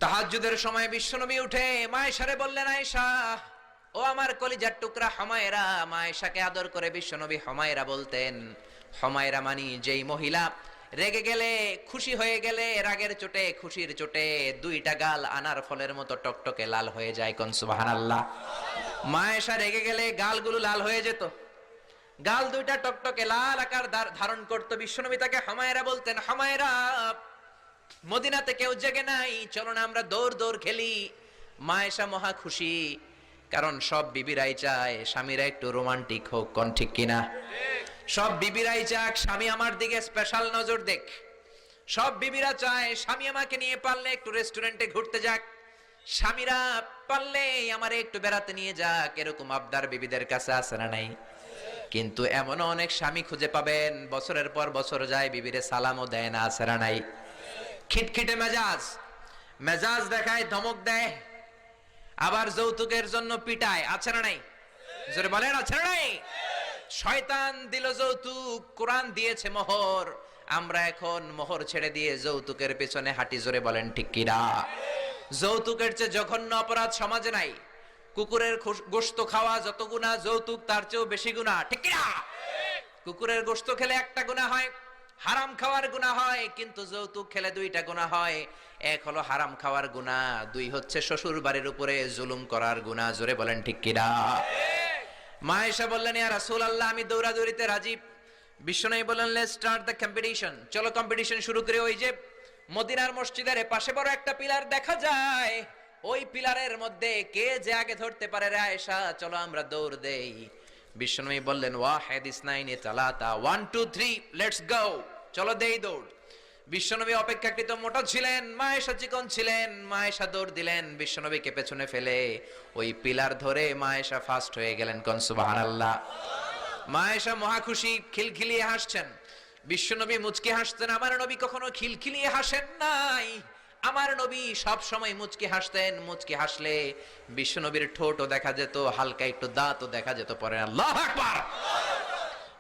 তাহাজ্জুদের সময় বিশ্বনবী উঠে মায়েশারে বললেন, আয়েশা ও আমার কলিজার টুকরা হুমায়রা। মায়েশাকে আদর করে বিশ্বনবী হুমায়রা বলতেন। হুমায়রা মানি যেই মহিলা রেগে গেলে, খুশি হয়ে গেলে, রাগের চোটে, খুশির চোটে দুইটা গাল আনার ফলের মতো টকটকে লাল হয়ে যায়। কোন সুবহানাল্লাহ। মায়েশা রেগে গেলে গালগুলো লাল হয়ে যেত, গাল দুইটা টকটকে লাল আকার ধারণ করতো। বিশ্বনবী তাকে হুমায়রা বলতেন, হুমায়রা মদিনাতে কেউ জেগে নাই, চলো না আমরা দৌড় দৌড় খেলি। মায়েশা মহা খুশি, কারণ সব বিবিরাই চায় স্বামীরা একটু রোমান্টিক হোক। কোন ঠিক কিনা? সব বিবিরাই চাক স্বামী আমার দিকে স্পেশাল নজর দেখ। সব বিবিরা চায় স্বামী আমাকে নিয়ে পারলে একটু রেস্টুরেন্টে ঘুরতে যাক, স্বামীরা পারলে আমারে একটু বেড়াতে নিয়ে যাক। এরকম আবদার বিবিদের কাছে আছে না নাই? কিন্তু এমনও অনেক স্বামী খুঁজে পাবেন বছরের পর বছর যায়, বিবিরে সালামও দেয় না। আছে না নাই? খিটখিটে মেজাজ, মেজাজ দেখায়, ধমক দেয়, আবার যৌতুকের জন্য পিটায়। আছে না নাই? জোরে বলেন, আছে না নাই? শয়তান দিল যৌতুক, কোরআন দিয়েছে মোহর। আমরা এখন মোহর ছেড়ে দিয়ে যৌতুকের পেছনে হাঁটি। জোরে বলেন ঠিক কিনা? যৌতুকের চেয়ে জঘন্য অপরাধ সমাজে নাই। কুকুরের গোশত খাওয়া যত গুনাহ, যৌতুক তার চেয়েও বেশি গুনাহ। ঠিক কিনা? কুকুরের গোশত খেলে একটা গুনাহ হয়, হারাম খাওয়ার গুনাহ হয়, কিন্তু যৌতুক খেলে দুইটা গুনাহ হয়। এক হলো হারাম খাওয়ার গুনাহ, দুই হচ্ছে শ্বশুর বাড়ির উপরে জুলুম করার গুনাহ। জোরে বলেন ঠিক কিনা? মায়েশা বললেন, ইয়া রাসূলুল্লাহ আমি দৌড়াদৌড়িতে রাজি। বিশ্বনবী বললেন, লেটস স্টার্ট দ্য কম্পিটিশন, চলো কম্পিটিশন শুরু করে। ওই যে মদিনার মসজিদের পাশে বড় একটা পিলার দেখা যায়, ওই পিলারের মধ্যে কে যে আগে ধরতে পারে রে আয়েশা, চলো আমরা দৌড় দেই। বিশ্বনবী বললেন, ওয়াহিদ ইসনাইনি তালাতা, 1 2 3 লেটস গো, চলো দেই দৌড়। বিশ্বনবী অপেক্ষাকৃত মোটা ছিলেন, মায়েশা চিকন ছিলেন। মায়েশা দৌড় দিলেন, বিশ্বনবীকে পেছনে ফেলে ওই পিলার ধরে মায়েশা ফাস্ট হয়ে গেলেন। কোন সুবহানাল্লাহ। মায়েশা মহা খুশি, খিলখিলিয়ে হাসছেন। বিশ্বনবী মুচকি হাসতেন। আমার নবী কখনো খিলখিলিয়ে হাসেন নাই। আমার নবী সব সময় মুচকি হাসতেন। মুচকি হাসলে বিশ্বনবীর ঠোঁটও দেখা যেত, হালকা একটু দাঁতও দেখা যেত। পরে আল্লাহু আকবার।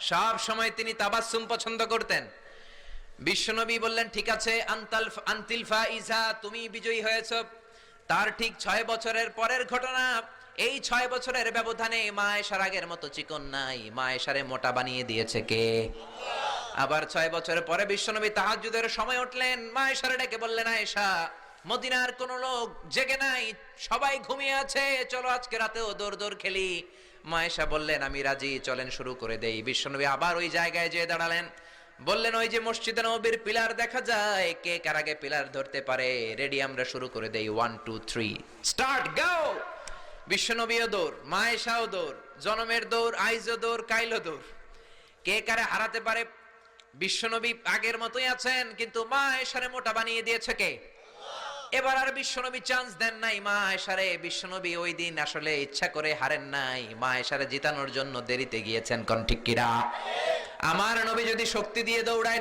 সব সময় তিনি তাবাসসুম পছন্দ করতেন। বিশ্বনবী বললেন, ঠিক আছে, আনতিল ফাইজা, তুমি বিজয়ী হয়েছো। তার ঠিক 6 বছরের পরের ঘটনা। এই 6 বছরের ব্যবধানে মায়েশার আগের মতো চিকন নাই, মায়েশারে মোটা বানিয়ে দিয়েছে কে? আবার 6 বছরের পরে বিশ্বনবী তাহাজ্জুদের সময় উঠলেন, মায়েশারে ডেকে বললেন, আয়েশা মদিনার কোন লোক জেগে নাই, সবাই ঘুমিয়ে আছে, চলো আজকে রাতেও দৌড় দৌড় খেলি। মায়েশা বললেন, আমি রাজি, চলেন শুরু করে দেই। বিশ্বনবী আবার ওই জায়গায় যেয়ে দাঁড়ালেন, বললেন, ওই যে মসজিদে নববীর পিলার দেখা যায়, কে কার আগে পিলার ধরতে পারে? রেডি, আমরা শুরু করে দেই। 1 2 3 স্টার্ট, গো। বিশ্বনবীও দৌড়, মায়েশাও দৌড়, জনমের দৌড়, আইজও দৌড়, কাইলো দৌড়। কে কারে হারাতে পারে? বিশ্বনবী আগের মতোই আছেন, কিন্তু মায়েশারে মোটা বানিয়ে দিয়েছে কে? এবার আর বিশ্বনবী চান্স দেন নাই মায়েশারে। বিশ্বনবী ওই দিন আসলে ইচ্ছা করে হারেন নাই, মায়েশারে জিতানোর জন্য দেরিতে গিয়েছেন। কোন ঠিক কিনা? আমার নবী যদি শক্তি দিয়ে দৌড়ায়